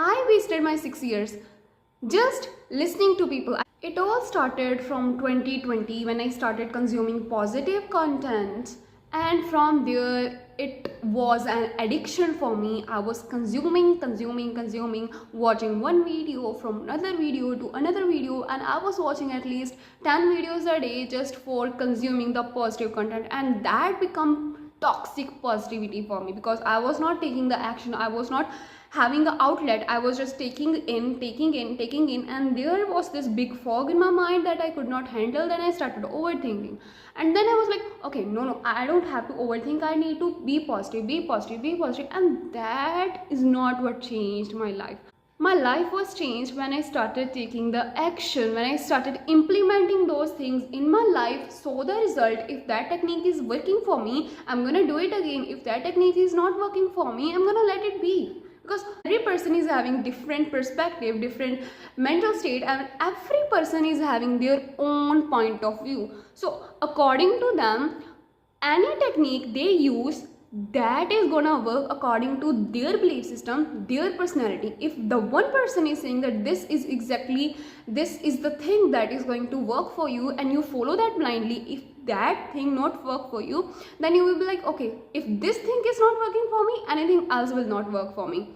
I wasted my 6 years just listening to people. It all started from 2020 when I started consuming positive content, and from there it was an addiction for me. I was consuming, watching one video from another video to another video, and I was watching at least 10 videos a day just for consuming the positive content, and that become toxic positivity for me because I was not taking the action. I was not having the outlet. I was just taking in, and there was this big fog in my mind that I could not handle. Then I started overthinking, and then I was like, okay, no, I don't have to overthink. I need to be positive, and that is not what changed my life. My life was changed when I started taking the action, when I started implementing those things in my life. So the result, if that technique is working for me, I'm gonna do it again. If that technique is not working for me, I'm gonna let it be. Because every person is having different perspective, different mental state, and every person is having their own point of view. So according to them, any technique they use, that is gonna work according to their belief system, their personality. If the one person is saying that this is the thing that is going to work for you, and you follow that blindly, if that thing not work for you, then you will be like, okay, if this thing is not working for me, anything else will not work for me.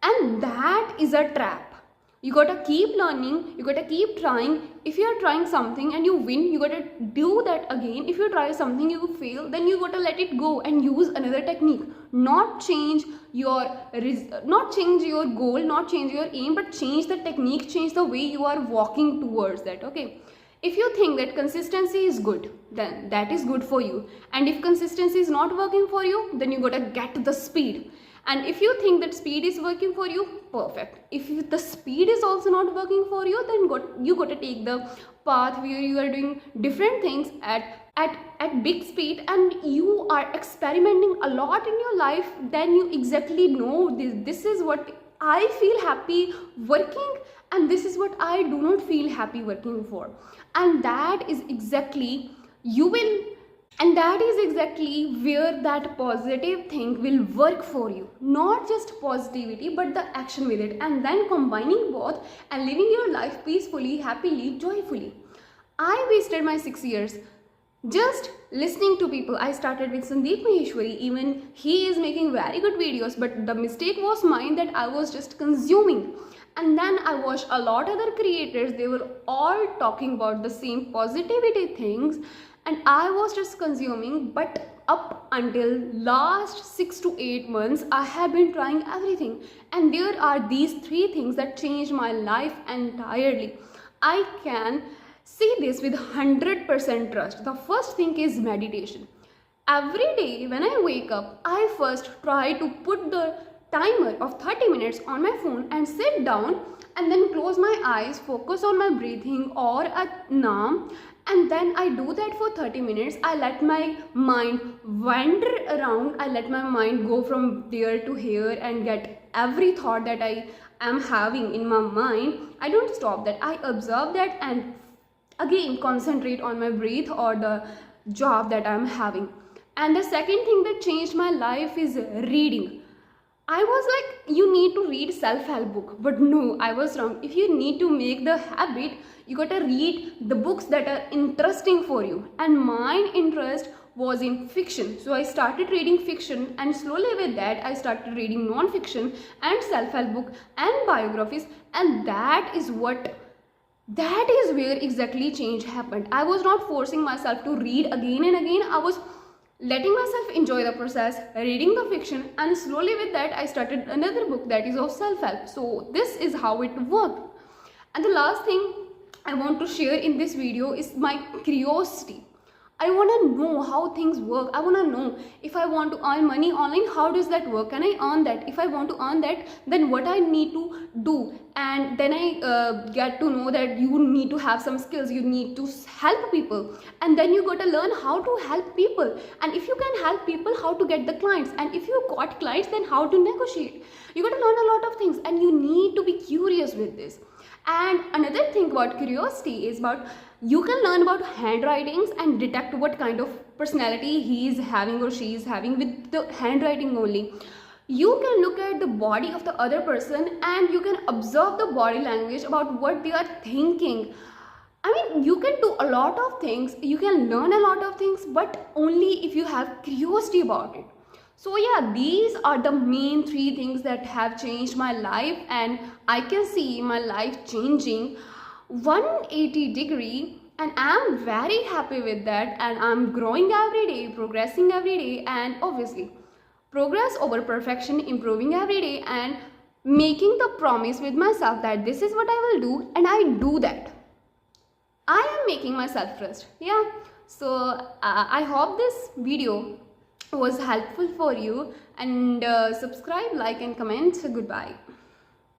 And that is a trap. You gotta keep learning, you gotta keep trying. If you are trying something and you win, you gotta do that again. If you try something, you fail, then you gotta let it go and use another technique. Not change your goal, not change your aim, but change the technique, change the way you are walking towards that. Okay. If you think that consistency is good, then that is good for you. And if consistency is not working for you, then you gotta get the speed. And if you think that speed is working for you, perfect. If the speed is also not working for you, then you got to take the path where you are doing different things at big speed, and you are experimenting a lot in your life. Then you exactly know this is what I feel happy working, and this is what I do not feel happy working for. And that is exactly where that positive thing will work for you. Not just positivity, but the action with it, and then combining both and living your life peacefully, happily, joyfully. I wasted my 6 years just listening to people. I started with Sandeep Maheshwari. Even he is making very good videos, but the mistake was mine that I was just consuming. And then I watched a lot other creators. They were all talking about the same positivity things, and I was just consuming. But up until last 6 to 8 months, I have been trying everything, and there are these 3 things that changed my life entirely. I can see this with 100% trust. The first thing is meditation. Every day when I wake up, I first try to put the timer of 30 minutes on my phone and sit down, and then close my eyes, focus on my breathing or a naam, and then I do that for 30 minutes. I let my mind wander around. I let my mind go from there to here and get every thought that I am having in my mind. I don't stop that. I observe that and again concentrate on my breath or the job that I'm having. And the second thing that changed my life is reading. I was like, you need to read self-help book, but no, I was wrong. If you need to make the habit, you gotta read the books that are interesting for you. And my interest was in fiction, so I started reading fiction, and slowly with that I started reading non-fiction and self-help book and biographies, and that is where exactly change happened. I was not forcing myself to read again and again. I was letting myself enjoy the process, reading the fiction, and slowly with that I started another book that is of self-help. So this is how it worked. And the last thing I want to share in this video is my curiosity. I want to know how things work. I want to know if I want to earn money online, how does that work? Can I earn that? If I want to earn that, then what I need to do? And then I get to know that you need to have some skills, you need to help people, and then you got to learn how to help people. And if you can help people, how to get the clients, and if you got clients, then how to negotiate. You got to learn a lot of things, and you need to be curious with this. And another thing about curiosity is about you can learn about handwritings and detect what kind of personality he is having or she is having with the handwriting only. You can look at the body of the other person and you can observe the body language about what they are thinking. I mean, you can do a lot of things, you can learn a lot of things, but only if you have curiosity about it. So yeah, these are the main three things that have changed my life, and I can see my life changing 180-degree, and I'm very happy with that, and I'm growing every day, progressing every day, and obviously progress over perfection, improving every day, and making the promise with myself that this is what I will do, and I do that. I am making myself first. Yeah. So I hope this video was helpful for you, and subscribe, like, and comment. Goodbye.